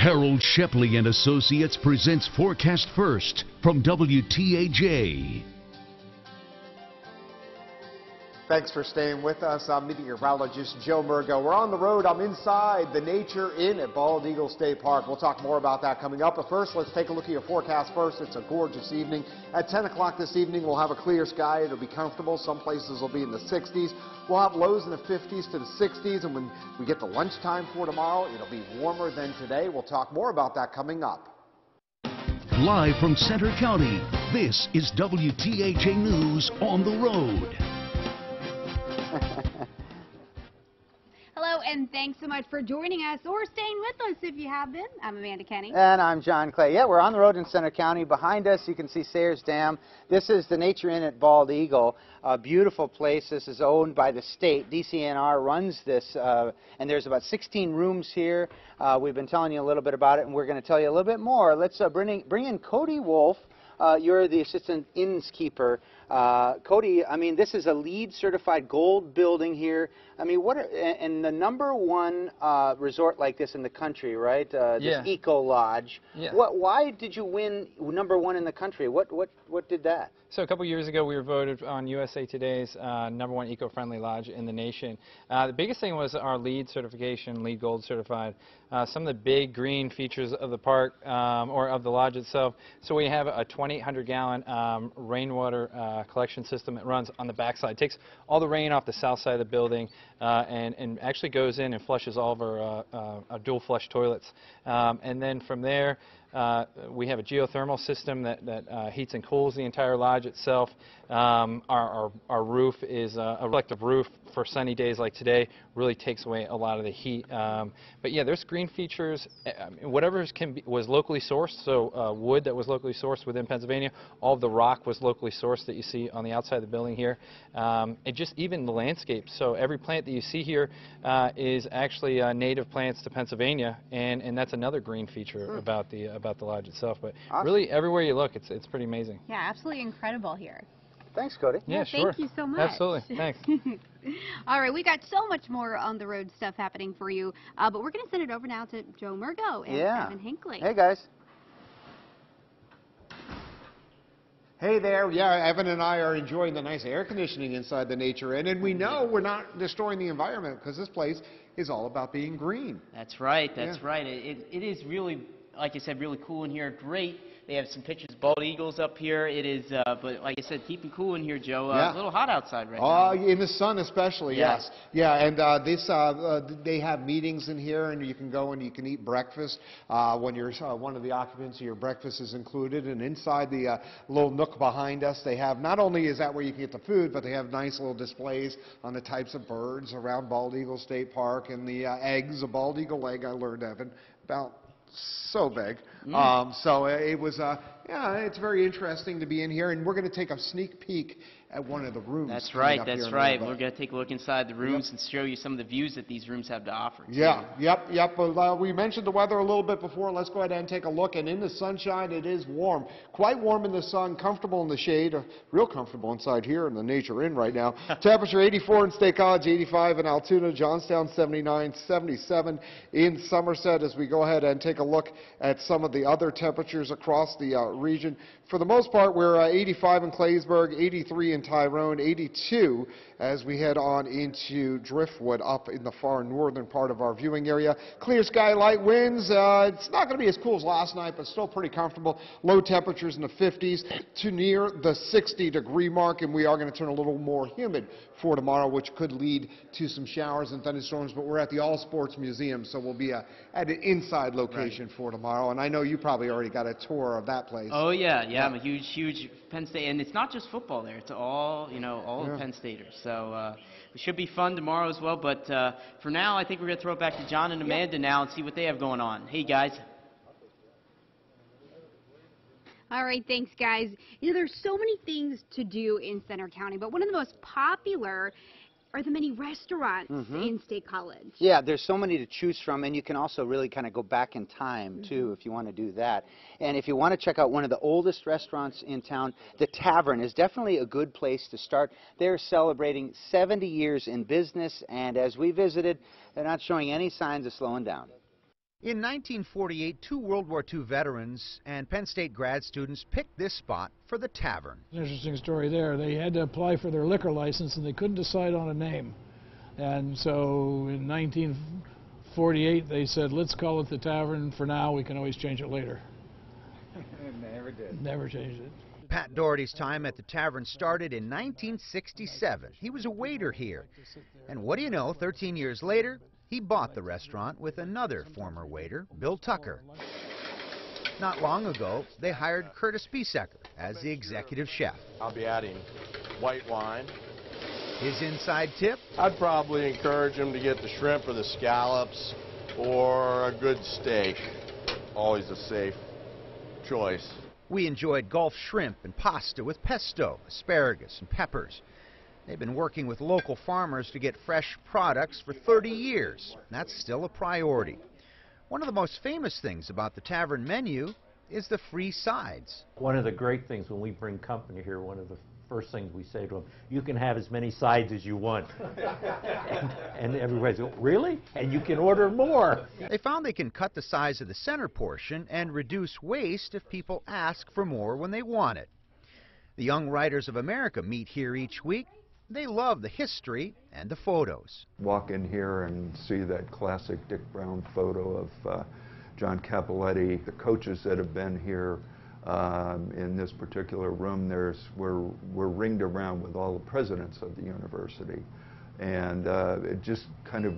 Harold Shepley and Associates presents Forecast First from WTAJ. Thanks for staying with us. I'm meteorologist Joe Murgo. We're on the road. I'm inside the Nature Inn at Bald Eagle State Park. We'll talk more about that coming up. But first, let's take a look at your forecast first. It's a gorgeous evening. At 10 o'clock this evening, we'll have a clear sky. It'll be comfortable. Some places will be in the 60s. We'll have lows in the 50s to the 60s. And when we get to lunchtime for tomorrow, it'll be warmer than today. We'll talk more about that coming up. Live from Center County, this is WTAJ News on the road. Hello, and thanks so much for joining us or staying with us if you have been. I'm Amanda Kenny. And I'm John Clay. Yeah, we're on the road in Center County. Behind us, you can see Sayers Dam. This is the Nature Inn at Bald Eagle. A beautiful place. This is owned by the state. DCNR runs this, and there's about 16 rooms here. We've been telling you a little bit about it, and we're going to tell you a little bit more. Let's bring in Cody Wolf. You're the assistant innkeeper. Cody, I mean, this is a LEED certified gold building here. I mean, and the #1 resort like this in the country, right? This Eco Lodge. Yeah. Why did you win #1 in the country? What did that? So a couple years ago, we were voted on USA Today's #1 eco-friendly lodge in the nation. The biggest thing was our LEED certification, LEED Gold certified. Some of the big green features of the park or of the lodge itself. So we have a 2,800-gallon rainwater collection system that runs on the backside. It takes all the rain off the south side of the building and actually goes in and flushes all of our dual flush toilets. And then from there, we have a geothermal system that heats and cools the entire lodge itself. Our roof is a reflective roof for sunny days like today. Really takes away a lot of the heat. But yeah, there's green features. Whatever was locally sourced, so wood that was locally sourced within Pennsylvania. All of the rock was locally sourced that you see on the outside of the building here. And just even the landscape. So every plant that you see here is actually native plants to Pennsylvania, and that's another green feature about the lodge itself. But awesome. Really, everywhere you look, it's pretty amazing. Yeah, absolutely incredible here. Thanks, Cody. Yeah, sure. Thank you so much. Absolutely. Thanks. All right, we got so much more on the road stuff happening for you, but we're going to send it over now to Joe Murgo and Evan Hinckley. Hey, guys. Hey there. Yeah, Evan and I are enjoying the nice air conditioning inside the Nature Inn, and we know we're not destroying the environment because this place is all about being green. That's right. That's right. It is really, like I said, really cool in here. Great. They have some pictures of bald eagles up here. It is, but like I said, keeping cool in here, Joe. A little hot outside right now. In the sun especially, yes. Yeah, and they have meetings in here, and you can go and you can eat breakfast when you're one of the occupants. Your breakfast is included, and inside the little nook behind us, they have, not only is that where you can get the food, but they have nice little displays on the types of birds around Bald Eagle State Park and the eggs. A bald eagle egg, I learned, Evan, about so big. So it was, it's very interesting to be in here, and we're going to take a sneak peek at one of the rooms. That's right, that's right. We're going to take a look inside the rooms and show you some of the views that these rooms have to offer. Yeah, yep. But, we mentioned the weather a little bit before. Let's go ahead and take a look. And in the sunshine, it is warm. Quite warm in the sun, comfortable in the shade. Real comfortable inside here in the Nature Inn right now. Temperature 84 in State College, 85 in Altoona, Johnstown 79, 77 in Somerset. As we go ahead and take a look at some of the other temperatures across the region. For the most part, we're 85 in Claysburg, 83 in Tyrone, 82 as we head on into Driftwood up in the far northern part of our viewing area. Clear sky, light winds. It's not going to be as cool as last night, but still pretty comfortable. Low temperatures in the 50s to near the 60-degree mark, and we are going to turn a little more humid for tomorrow, which could lead to some showers and thunderstorms. But we're at the All Sports Museum, so we'll be at an inside location for tomorrow. And I know you probably already got a tour of that place. Oh yeah. I'm a huge Penn State, and it's not just football there. It's all the Penn Staters. So it should be fun tomorrow as well. But for now, I think we're going to throw it back to John and Amanda now and see what they have going on. Hey guys. All right, thanks, guys. There's so many things to do in Center County, but one of the most popular are the many restaurants in State College. Yeah, there's so many to choose from, and you can also really kind of go back in time, too, if you want to do that. And if you want to check out one of the oldest restaurants in town, the Tavern is definitely a good place to start. They're celebrating 70 years in business, and as we visited, they're not showing any signs of slowing down. In 1948, two World War II veterans and Penn State grad students picked this spot for the tavern. Interesting story there. They had to apply for their liquor license and they couldn't decide on a name. And so in 1948 they said, let's call it the tavern for now, we can always change it later. Never did. Never changed it. Pat Doherty's time at the tavern started in 1967. He was a waiter here. And what do you know, 13 years later, he bought the restaurant with another former waiter, Bill Tucker. Not long ago, they hired Curtis Biesecker as the executive chef. I'll be adding white wine. His inside tip? I'd probably encourage him to get the shrimp or the scallops or a good steak. Always a safe choice. We enjoyed Gulf shrimp and pasta with pesto, asparagus, and peppers. They've been working with local farmers to get fresh products for 30 years. That's still a priority. One of the most famous things about the tavern menu is the free sides. One of the great things when we bring company here, one of the first things we say to them, you can have as many sides as you want. and everybody's going, really? And you can order more. They found they can cut the size of the center portion and reduce waste if people ask for more when they want it. The Young Writers of America meet here each week. They love the history and the photos. Walk in here and see that classic Dick Brown photo of John Cappelletti. The coaches that have been here in this particular room, we're ringed around with all the presidents of the university. And it just kind of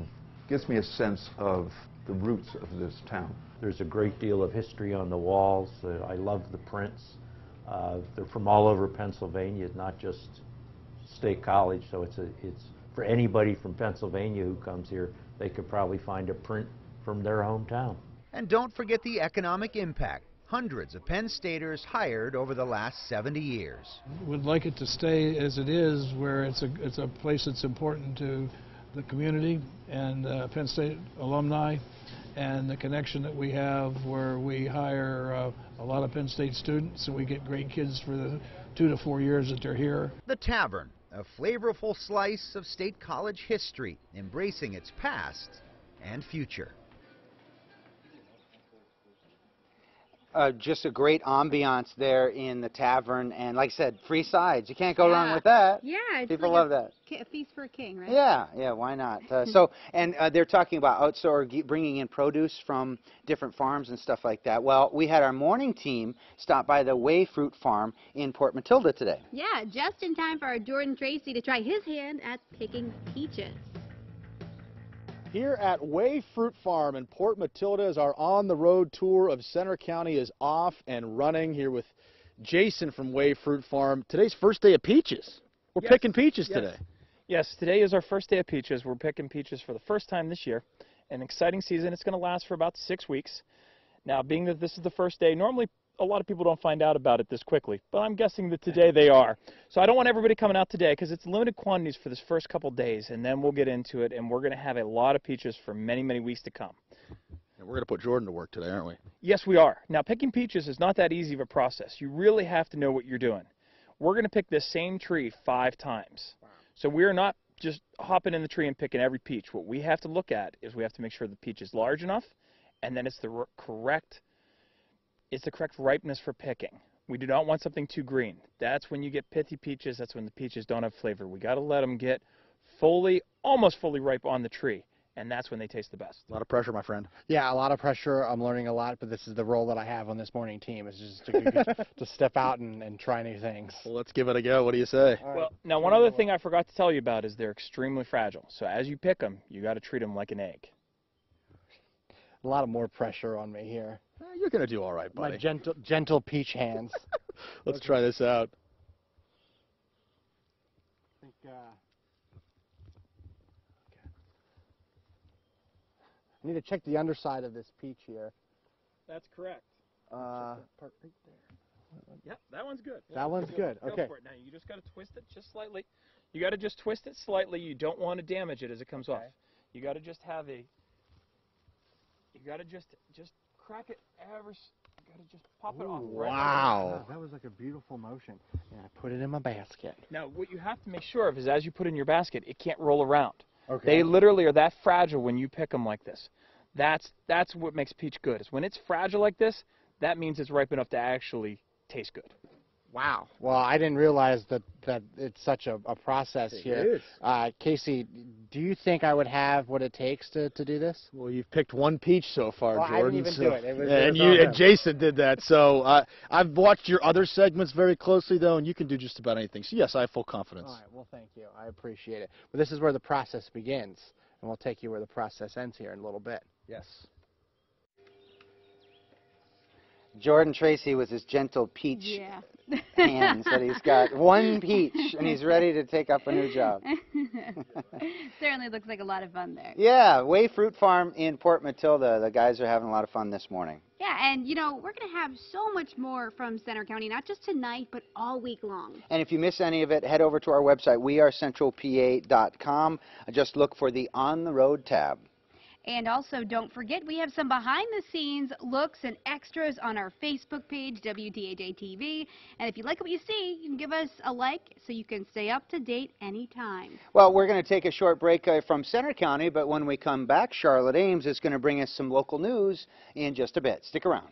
gives me a sense of the roots of this town. There's a great deal of history on the walls. I love the prints. They're from all over Pennsylvania, not just State College, so it's for anybody from Pennsylvania who comes here, they could probably find a print from their hometown. And don't forget the economic impact. Hundreds of Penn Staters hired over the last 70 years. Would like it to stay as it is, where it's a place that's important to the community and Penn State alumni, and the connection that we have where we hire a lot of Penn State students and we get great kids for the 2 to 4 years that they're here. The Tavern, a flavorful slice of State College history, embracing its past and future. Just a great ambiance there in the tavern, and like I said, free sides. You can't go wrong with that. Yeah, it's people like love that. A feast for a king, right? Yeah, why not? They're talking about bringing in produce from different farms and stuff like that. Well, we had our morning team stop by the Way Fruit Farm in Port Matilda today. Yeah, just in time for our Jordan Tracy to try his hand at picking peaches. Here at Way Fruit Farm in Port Matilda, as our on-the-road tour of Center County is off and running, here with Jason from Way Fruit Farm. Today's first day of peaches. We're picking peaches today. Yes, today is our first day of peaches. We're picking peaches for the first time this year. An exciting season. It's going to last for about 6 weeks. Now, being that this is the first day, normally a lot of people don't find out about it this quickly, but I'm guessing that today they are. So I don't want everybody coming out today because it's limited quantities for this first couple days, and then we'll get into it, and we're going to have a lot of peaches for many, many weeks to come. And we're going to put Jordan to work today, aren't we? Yes, we are. Now, picking peaches is not that easy of a process. You really have to know what you're doing. We're going to pick this same tree 5 times. Wow. So we're not just hopping in the tree and picking every peach. What we have to look at is we have to make sure the peach is large enough, and then it's the correct ripeness for picking. We do not want something too green. That's when you get pithy peaches. That's when the peaches don't have flavor. We got to let them get almost fully ripe on the tree, and that's when they taste the best. A lot of pressure, my friend. Yeah, a lot of pressure. I'm learning a lot, but this is the role that I have on this morning team, is just to step out and try new things. Well, let's give it a go. What do you say? Well, now one other thing I forgot to tell you about is they're extremely fragile. So as you pick them, you got to treat them like an egg. A lot of more pressure on me here. You're going to do all right, buddy. My gentle peach hands. Let's try this out. I think, I need to check the underside of this peach here. That's correct. Part right there. Yep, that one's good. That one's good. Okay. Go for it. Now you just got to twist it just slightly. You got to just twist it slightly. You don't want to damage it as it comes off. You got to just have a. You got to just crack it ever. You got to just pop it off. Right. Wow. That was like a beautiful motion. And I put it in my basket. Now what you have to make sure of is as you put it in your basket, it can't roll around. Okay. They literally are that fragile when you pick them like this. That's what makes peach good. Is when it's fragile like this, that means it's ripe enough to actually taste good. Wow. Well, I didn't realize that it's such a process here. Casey, do you think I would have what it takes to do this? Well, you've picked one peach so far, Well, Jordan. I didn't even do it. And Jason did that. So I've watched your other segments very closely, though, and you can do just about anything. So, yes, I have full confidence. All right. Well, thank you. I appreciate it. But this is where the process begins, and we'll take you where the process ends here in a little bit. Yes. Jordan Tracy with his gentle peach hands that he's got one peach and he's ready to take up a new job. Certainly looks like a lot of fun there. Yeah, Way Fruit Farm in Port Matilda. The guys are having a lot of fun this morning. Yeah, and you know, we're going to have so much more from Center County, not just tonight, but all week long. And if you miss any of it, head over to our website, wearecentralpa.com. Just look for the On the Road tab. And also, don't forget, we have some behind-the-scenes looks and extras on our Facebook page, WTAJ TV. And if you like what you see, you can give us a like so you can stay up to date anytime. Well, we're going to take a short break from Center County, but when we come back, Charlotte Ames is going to bring us some local news in just a bit. Stick around.